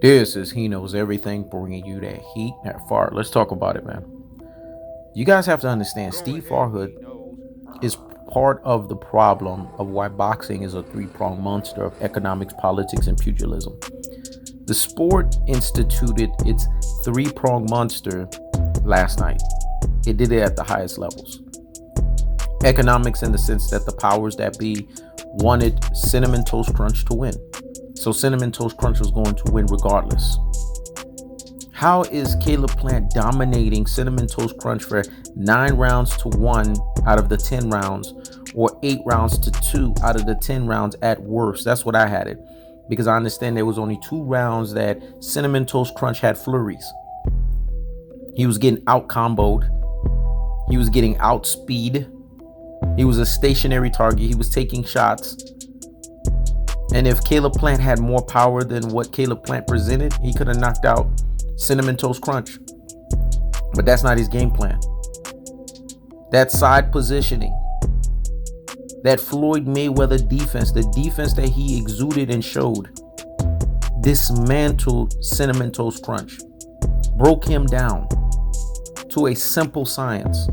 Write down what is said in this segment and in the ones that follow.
This is He Knows Everything, bringing you that heat, that fart. Let's talk about it, man. You guys have to understand, Steve Farhood is part of the problem of why boxing is a three-pronged monster of economics, politics, and pugilism. The sport instituted its three-pronged monster last night. It did it at the highest levels. Economics, in the sense that the powers that be wanted Cinnamon Toast Crunch to win. So Cinnamon Toast Crunch was going to win regardless. How is Caleb Plant dominating Cinnamon Toast Crunch for 9 rounds to 1 out of the 10 rounds, or 8 rounds to 2 out of the 10 rounds at worst? That's what I had it, because I understand there was only 2 rounds that Cinnamon Toast Crunch had flurries. He was getting out comboed. He was getting out speed. He was a stationary target. He was taking shots. And if Caleb Plant had more power than what Caleb Plant presented, he could have knocked out Cinnamon Toast Crunch. But that's not his game plan. That side positioning, that Floyd Mayweather defense, the defense that he exuded and showed, dismantled Cinnamon Toast Crunch, broke him down to a simple science,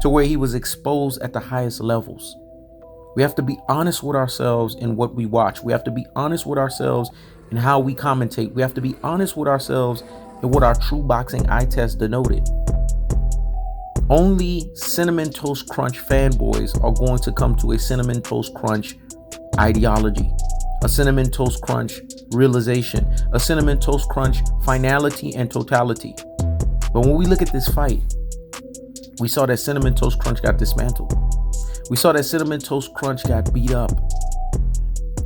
to where he was exposed at the highest levels. We have to be honest with ourselves in what we watch. We have to be honest with ourselves in how we commentate. We have to be honest with ourselves in what our true boxing eye test denoted. Only Cinnamon Toast Crunch fanboys are going to come to a Cinnamon Toast Crunch ideology, a Cinnamon Toast Crunch realization, a Cinnamon Toast Crunch finality and totality. But when we look at this fight, we saw that Cinnamon Toast Crunch got dismantled. We saw that Cinnamon Toast Crunch got beat up.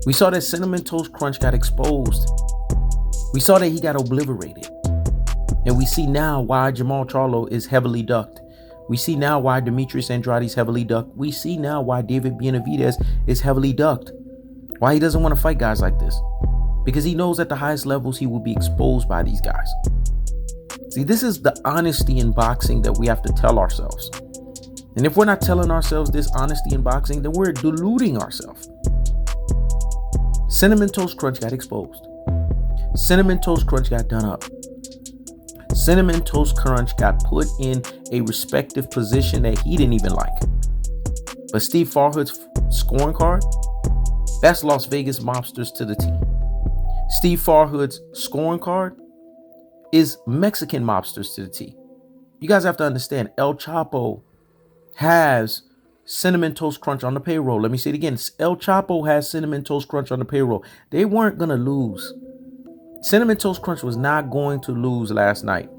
We saw that Cinnamon Toast Crunch got exposed. We saw that he got obliterated. And we see now why Jamal Charlo is heavily ducked. We see now why Demetrius Andrade is heavily ducked. We see now why David Benavidez is heavily ducked. Why he doesn't want to fight guys like this. Because he knows at the highest levels he will be exposed by these guys. See, this is the honesty in boxing that we have to tell ourselves. And if we're not telling ourselves this honesty in boxing, then we're deluding ourselves. Cinnamon Toast Crunch got exposed. Cinnamon Toast Crunch got done up. Cinnamon Toast Crunch got put in a respective position that he didn't even like. But Steve Farhood's scoring card, that's Las Vegas mobsters to the T. Steve Farhood's scoring card is Mexican mobsters to the T. You guys have to understand, El Chapo has Cinnamon Toast Crunch on the payroll. Let me say it again. El Chapo has Cinnamon Toast Crunch on the payroll. They weren't going to lose. Cinnamon Toast Crunch was not going to lose last night.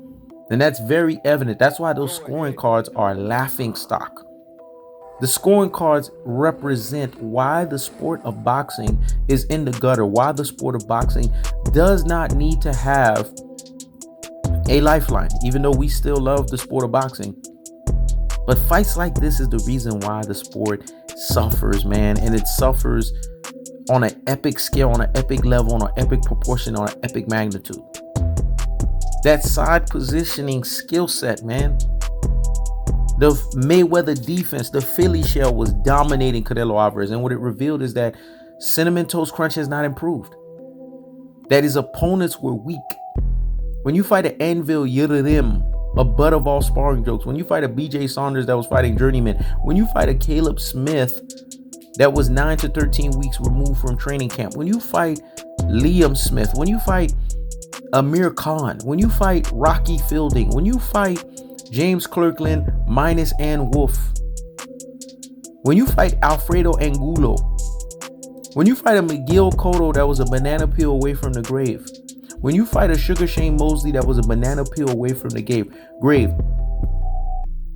And that's very evident. That's why those scoring cards are laughing stock. The scoring cards represent why the sport of boxing is in the gutter, why the sport of boxing does not need to have a lifeline, even though we still love the sport of boxing. But fights like this is the reason why the sport suffers, man. And it suffers on an epic scale, on an epic level, on an epic proportion, on an epic magnitude. That side positioning skill set, man. The Mayweather defense, the Philly shell, was dominating Canelo Alvarez. And what it revealed is that Cinnamon Toast Crunch has not improved. That his opponents were weak. When you fight an Anvil Yildirim, a butt of all sparring jokes, when you fight a BJ Saunders that was fighting journeyman, when you fight a Caleb Smith that was 9 to 13 weeks removed from training camp, when you fight Liam Smith, when you fight Amir Khan, when you fight Rocky Fielding, when you fight James Kirkland minus Ann Wolf, when you fight Alfredo Angulo, when you fight a Miguel Cotto that was a banana peel away from the grave, when you fight a Sugar Shane Mosley that was a banana peel away from the grave,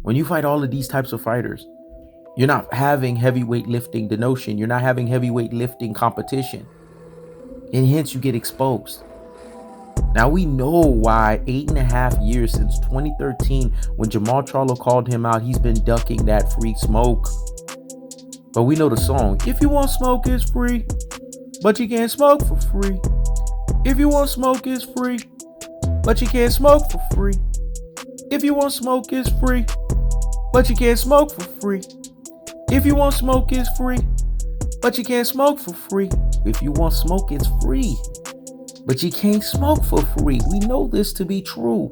when you fight all of these types of fighters, you're not having heavyweight lifting the notion. You're not having heavyweight lifting competition. And hence you get exposed. Now we know why 8.5 years since 2013, when Jamal Charlo called him out, he's been ducking that free smoke. But we know the song. If you want smoke, it's free. But you can't smoke for free. If you want smoke, it's free, but you can't smoke for free. If you want smoke, it's free, but you can't smoke for free. If you want smoke, it's free, but you can't smoke for free. If you want smoke, it's free. But you can't smoke for free. We know this to be true.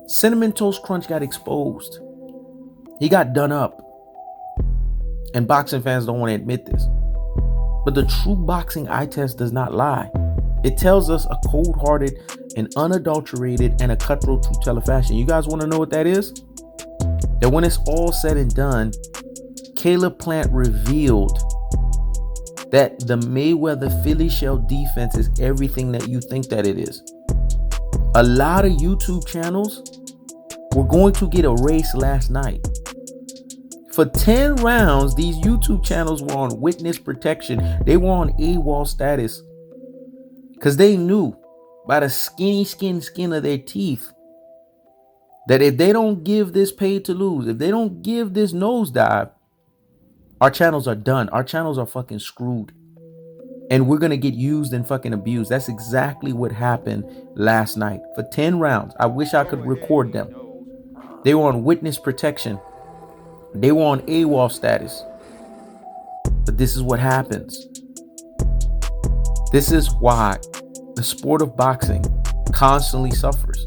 Cinnamon Toast Crunch got exposed. He got done up. And boxing fans don't want to admit this. But the true boxing eye test does not lie. It tells us a cold-hearted, and unadulterated, and a cutthroat true teller fashion. You guys want to know what that is? That when it's all said and done, Caleb Plant revealed that the Mayweather Philly shell defense is everything that you think that it is. A lot of YouTube channels were going to get erased last night. For 10 rounds, these YouTube channels were on witness protection. They were on AWOL status because they knew by the skin of their teeth that if they don't give this paid to lose, if they don't give this nosedive, our channels are done. Our channels are fucking screwed. And we're going to get used and fucking abused. That's exactly what happened last night. For 10 rounds. I wish I could record them. They were on witness protection. They were on AWOL status. But this is what happens. This is why the sport of boxing constantly suffers.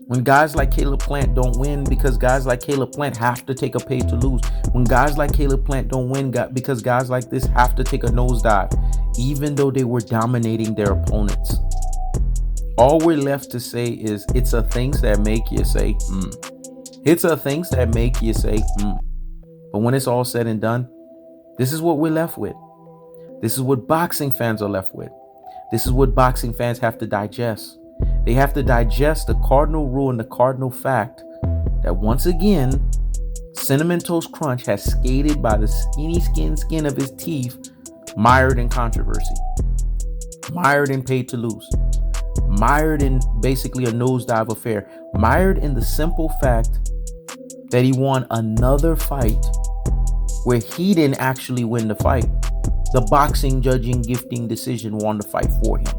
When guys like Caleb Plant don't win because guys like Caleb Plant have to take a pay to lose. When guys like Caleb Plant don't win because guys like this have to take a nosedive, even though they were dominating their opponents. All we're left to say is it's a things that make you say, It's a things that make you say, But when it's all said and done, this is what we're left with. This is what boxing fans are left with. This is what boxing fans have to digest. They have to digest the cardinal rule and the cardinal fact that once again, Cinnamon Toast Crunch has skated by the skin of his teeth, mired in controversy, mired in paid to lose, mired in basically a nosedive affair, mired in the simple fact that he won another fight where he didn't actually win the fight. The boxing judging gifting decision won the fight for him.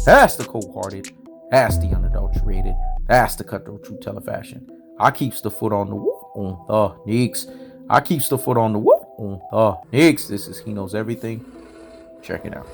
That's the cold-hearted. That's the unadulterated. That's the cutthroat true teller fashion. I keeps the foot on the whoop on the Knicks. I keeps the foot on the whoop on the Knicks. This is He Knows Everything. Check it out.